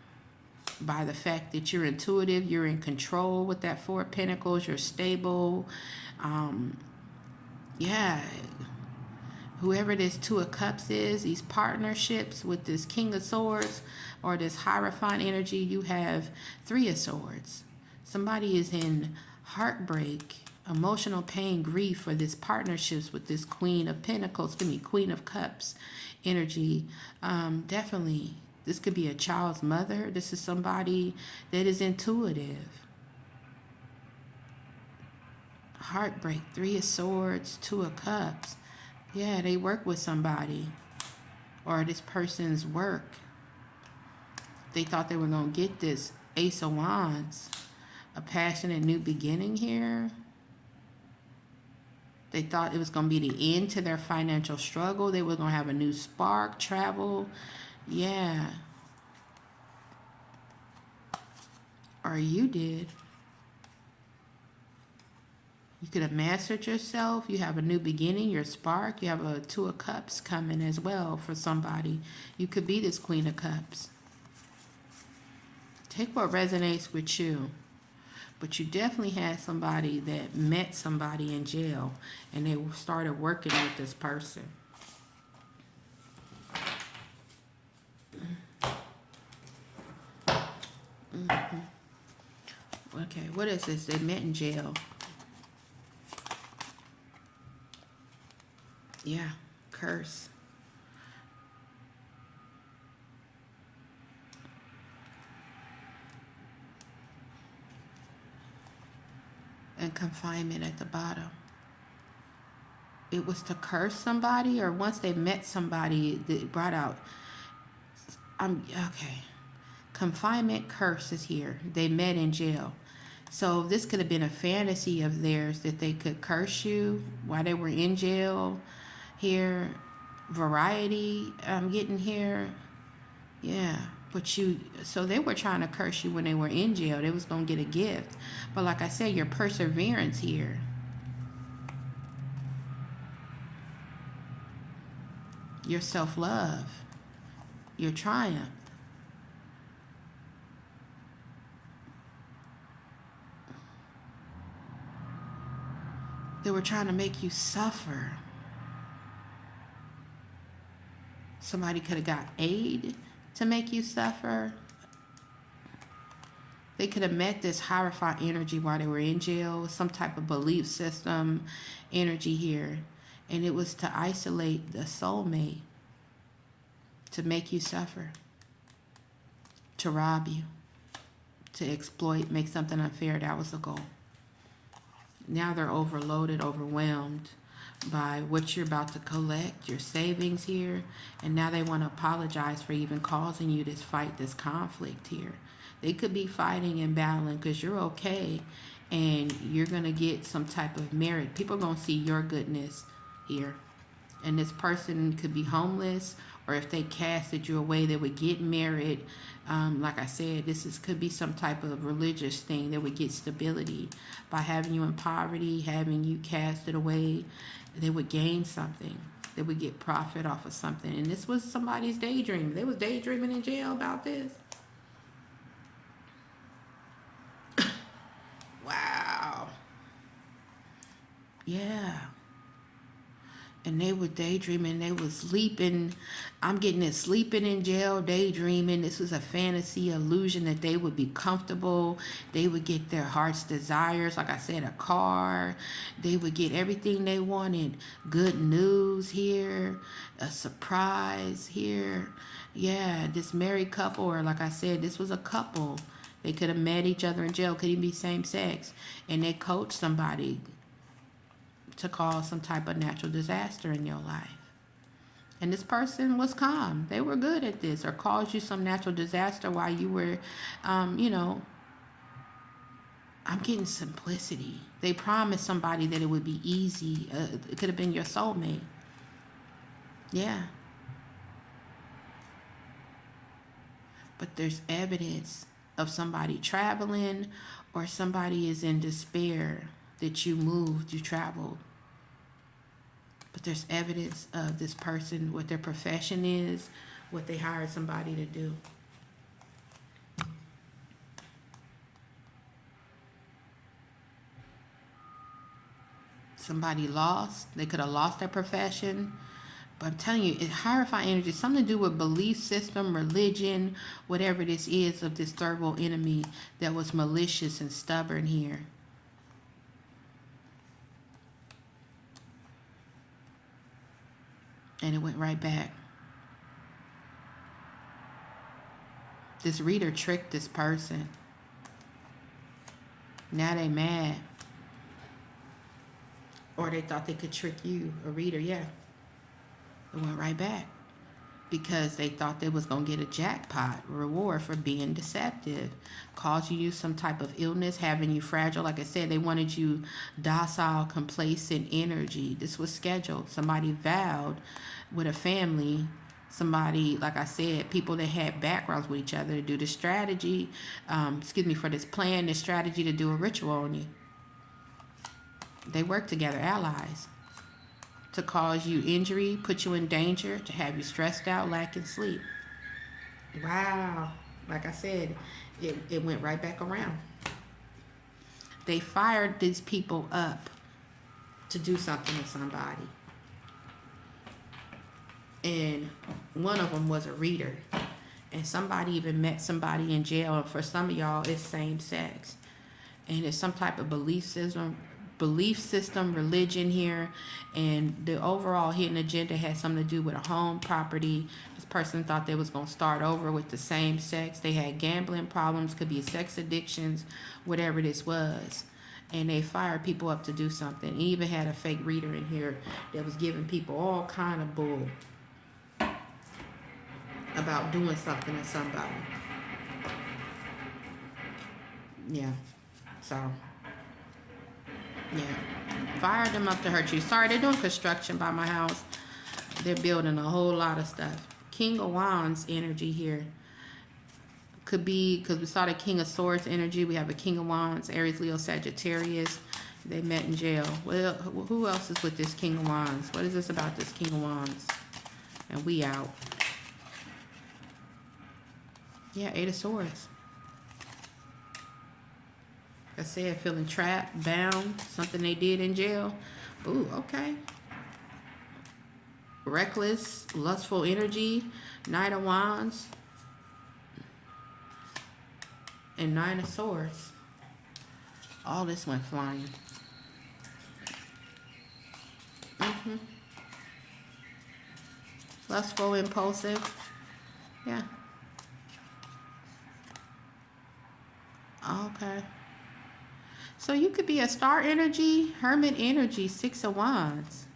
by the fact that you're intuitive, you're in control with that 4 of Pentacles, you're stable. Yeah, whoever this 2 of Cups is, these partnerships with this King of Swords or this Hierophant energy, you have 3 of Swords. Somebody is in heartbreak, emotional pain, grief for this partnerships with this Queen of Pentacles, Queen of Cups energy. Definitely, this could be a child's mother. This is somebody that is intuitive. Heartbreak, 3 of Swords, 2 of Cups. Yeah, they work with somebody, or this person's work. They thought they were going to get this Ace of Wands, a passionate new beginning here. They thought it was going to be the end to their financial struggle. They were going to have a new spark, travel. Yeah. Or you did. You could have mastered yourself. You have a new beginning, your spark. You have a Two of Cups coming as well for somebody. You could be this Queen of Cups. Take what resonates with you. But you definitely had somebody that met somebody in jail and they started working with this person. Okay, what is this? They met in jail. Yeah, curse. And confinement at the bottom. It was to curse somebody, or once they met somebody that brought out, okay. Confinement, curse is here. They met in jail. So this could have been a fantasy of theirs that they could curse you while they were in jail. Here, variety, I'm getting here. Yeah. But so they were trying to curse you when they were in jail. They was going to get a gift. But like I said, your perseverance here. Your self-love. Your triumph. They were trying to make you suffer. Somebody could have got aid to make you suffer. They could have met this Hierophant energy while they were in jail, some type of belief system energy here. And it was to isolate the soulmate, to make you suffer, to rob you, to exploit, make something unfair. That was the goal. Now they're overloaded, overwhelmed by what you're about to collect, your savings here, and now they want to apologize for even causing you this fight, this conflict here. They could be fighting and battling because you're okay and you're going to get some type of merit. People are going to see your goodness here. And this person could be homeless, or if they casted you away, they would get merit. Like I said, could be some type of religious thing that would get stability by having you in poverty, having you casted away. They would gain something. They would get profit off of something. And this was somebody's daydream. They was daydreaming in jail about this. Wow. Yeah. And they were daydreaming. They were sleeping. I'm getting it, sleeping in jail, daydreaming. This was a fantasy illusion that they would be comfortable. They would get their heart's desires. Like I said, a car. They would get everything they wanted. Good news here. A surprise here. Yeah, this married couple, or like I said, this was a couple. They could have met each other in jail. Could even be same sex. And they coached somebody to cause some type of natural disaster in your life. And this person was calm. They were good at this, or caused you some natural disaster while you were, I'm getting simplicity. They promised somebody that it would be easy. It could have been your soulmate. Yeah. But there's evidence of somebody traveling, or somebody is in despair that you moved, you traveled. But there's evidence of this person, what their profession is, what they hired somebody to do. Somebody lost. They could have lost their profession. But I'm telling you, Hierophant energy is something to do with belief system, religion, whatever this is of this third world enemy that was malicious and stubborn here. And it went right back. This reader tricked this person. Now they mad. Or they thought they could trick you, a reader, yeah. It went right back. Because they thought they was going to get a jackpot reward for being deceptive. Causing you some type of illness, having you fragile. Like I said, they wanted you docile, complacent energy. This was scheduled. Somebody vowed with a family Somebody, like I said, people that had backgrounds with each other to do the strategy, for this plan, this strategy to do a ritual on you. They work together, allies, to cause you injury, put you in danger, to have you stressed out, lacking sleep. Wow. Like I said, it went right back around. They fired these people up to do something to somebody. And one of them was a reader. And somebody even met somebody in jail. And for some of y'all, it's same sex. And it's some type of belief system, religion here. And the overall hidden agenda had something to do with a home, property. This person thought they was going to start over with the same sex. They had gambling problems, could be sex addictions, whatever this was. And they fired people up to do something. And even had a fake reader in here that was giving people all kind of bull about doing something to somebody. Yeah. So, yeah. Fired them up to hurt you. Sorry, they're doing construction by my house. They're building a whole lot of stuff. King of Wands energy here. Could be, because we saw the King of Swords energy. We have a King of Wands, Aries, Leo, Sagittarius. They met in jail. Well, who else is with this King of Wands? What is this about this King of Wands? And we out. Yeah, Eight of Swords. I said, feeling trapped, bound, something they did in jail. Ooh, okay. Reckless, lustful energy, Knight of Wands, and Nine of Swords. All this went flying. Lustful, impulsive. Yeah. Okay. So you could be a star energy, hermit energy, Six of Wands.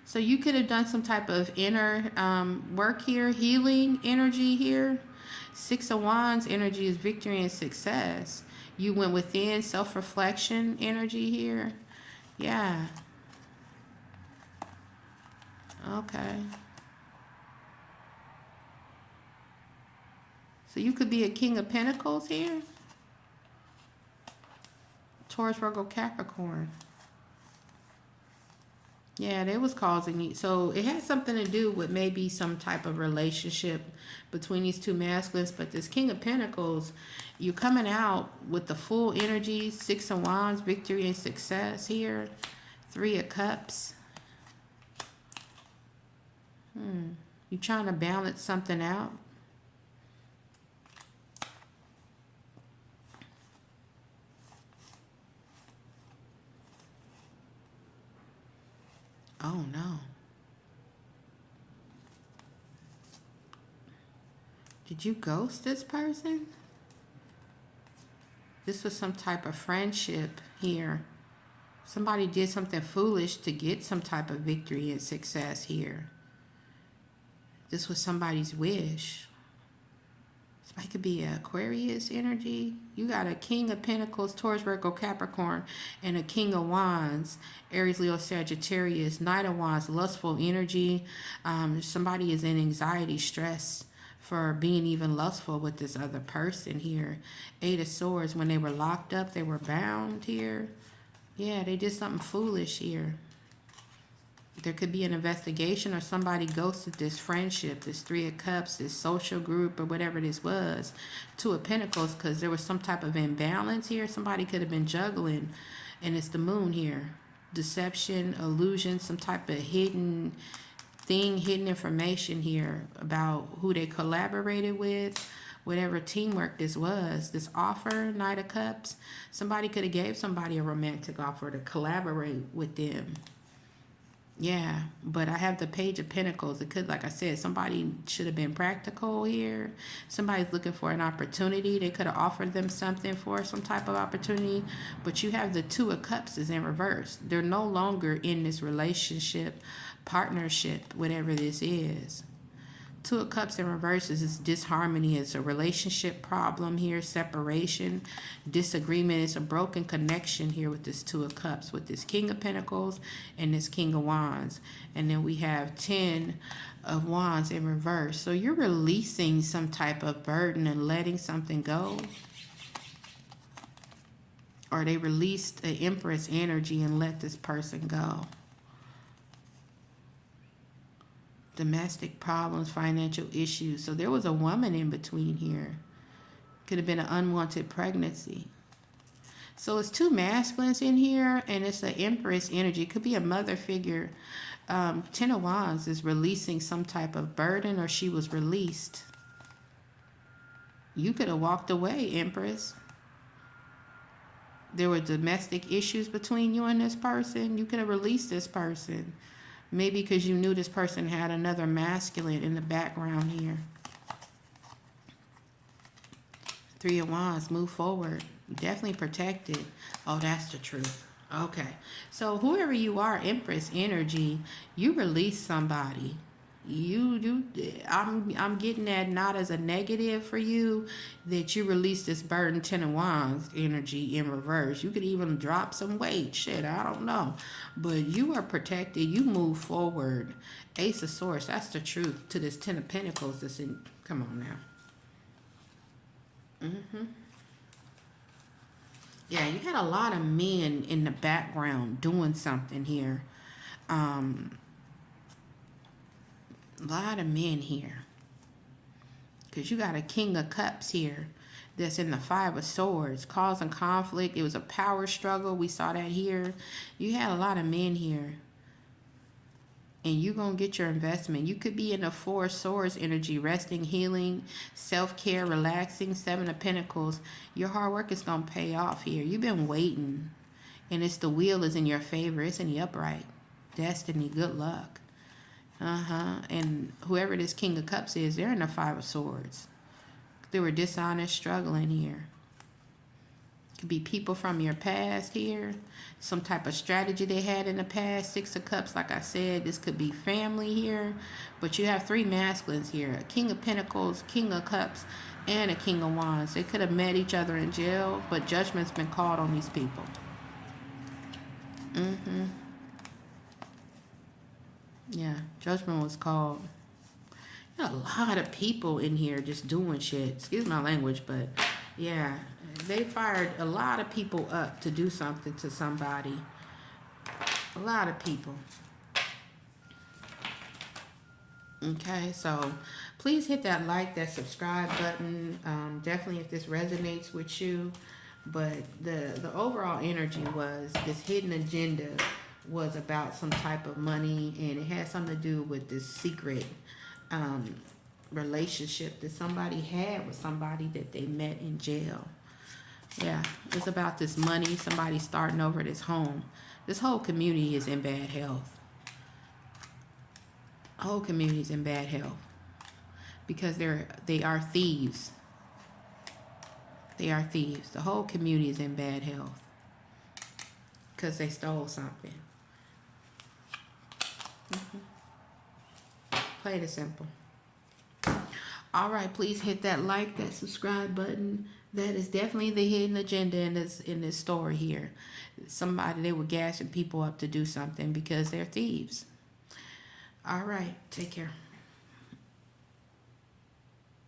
So you could have done some type of inner work here, healing energy here. Six of Wands energy is victory and success. You went within, self-reflection energy here. Yeah. Okay. So you could be a King of Pentacles here. Taurus, Virgo, Capricorn. Yeah, they was causing you. So it had something to do with maybe some type of relationship between these two masculines. But this King of Pentacles, you're coming out with the full energy. Six of Wands, victory and success here. Three of Cups. You trying to balance something out. Oh, no. Did you ghost this person? This was some type of friendship here. Somebody did something foolish to get some type of victory and success here. This was somebody's wish. Somebody could be an Aquarius energy. You got a King of Pentacles, Taurus, Virgo, Capricorn, and a King of Wands, Aries, Leo, Sagittarius, Knight of Wands, lustful energy. Somebody is in anxiety, stress for being even lustful with this other person here. Eight of Swords, when they were locked up, they were bound here. Yeah, they did something foolish here. There could be an investigation or somebody ghosted this friendship, this Three of Cups, this social group or whatever this was. Two of Pentacles, because there was some type of imbalance here. Somebody could have been juggling, and it's the Moon here. Deception, illusion, some type of hidden thing, hidden information here about who they collaborated with, whatever teamwork this was. This offer, Knight of Cups, somebody could have gave somebody a romantic offer to collaborate with them. Yeah, but I have the Page of Pentacles. It could, like I said, somebody should have been practical here. Somebody's looking for an opportunity. They could have offered them something for some type of opportunity. But you have the Two of Cups is in reverse. They're no longer in this relationship, partnership, whatever this is. Two of Cups in reverse is disharmony. It's a relationship problem here, separation, disagreement. It's a broken connection here with this Two of Cups, with this King of Pentacles and this King of Wands. And then we have 10 of Wands in reverse. So you're releasing some type of burden and letting something go. Or they released the Empress energy and let this person go. Domestic problems, financial issues. So there was a woman in between here. Could have been an unwanted pregnancy. So it's two masculines in here, and it's the Empress energy. It could be a mother figure. 10 of Wands is releasing some type of burden, or she was released. You could have walked away, Empress. There were domestic issues between you and this person. You could have released this person. Maybe because you knew this person had another masculine in the background here. 3 of Wands, move forward. Definitely protected. Oh, that's the truth. Okay. So whoever you are, Empress energy, you release somebody. I'm getting that not as a negative for you, that you release this burden. 10 of Wands energy in reverse. You could even drop some weight. Shit, I don't know. But you are protected. You move forward. Ace of Swords. That's the truth to this 10 of Pentacles. That's in. Come on now. Yeah, you got a lot of men in the background doing something here. A lot of men here. Because you got a King of Cups here that's in the 5 of Swords, causing conflict. It was a power struggle. We saw that here. You had a lot of men here. And you're going to get your investment. You could be in the 4 of Swords energy, resting, healing, self-care, relaxing. 7 of Pentacles. Your hard work is going to pay off here. You've been waiting. And it's the wheel is in your favor. It's in the upright. Destiny. Good luck. And whoever this King of Cups is, they're in the 5 of Swords. They were dishonest, struggling here. Could be people from your past here. Some type of strategy they had in the past. 6 of Cups, like I said, this could be family here. But you have 3 masculines here. A King of Pentacles, King of Cups, and a King of Wands. They could have met each other in jail, but judgment's been called on these people. Yeah, judgment was called. A lot of people in here just doing shit. Excuse my language, but yeah, they fired a lot of people up to do something to somebody. A lot of people. Okay, so please hit that like, that subscribe button. Definitely if this resonates with you. But the overall energy was this hidden agenda was about some type of money, and it had something to do with this secret relationship that somebody had with somebody that they met in jail. Yeah, it's about this money, somebody starting over this home. This whole community is in bad health. The whole community is in bad health because they are thieves. They are thieves. The whole community is in bad health because they stole something. Plain and simple. All right, please hit that like, that subscribe button. That is definitely the hidden agenda in this story here. Somebody, they were gassing people up to do something because they're thieves. All right, take care.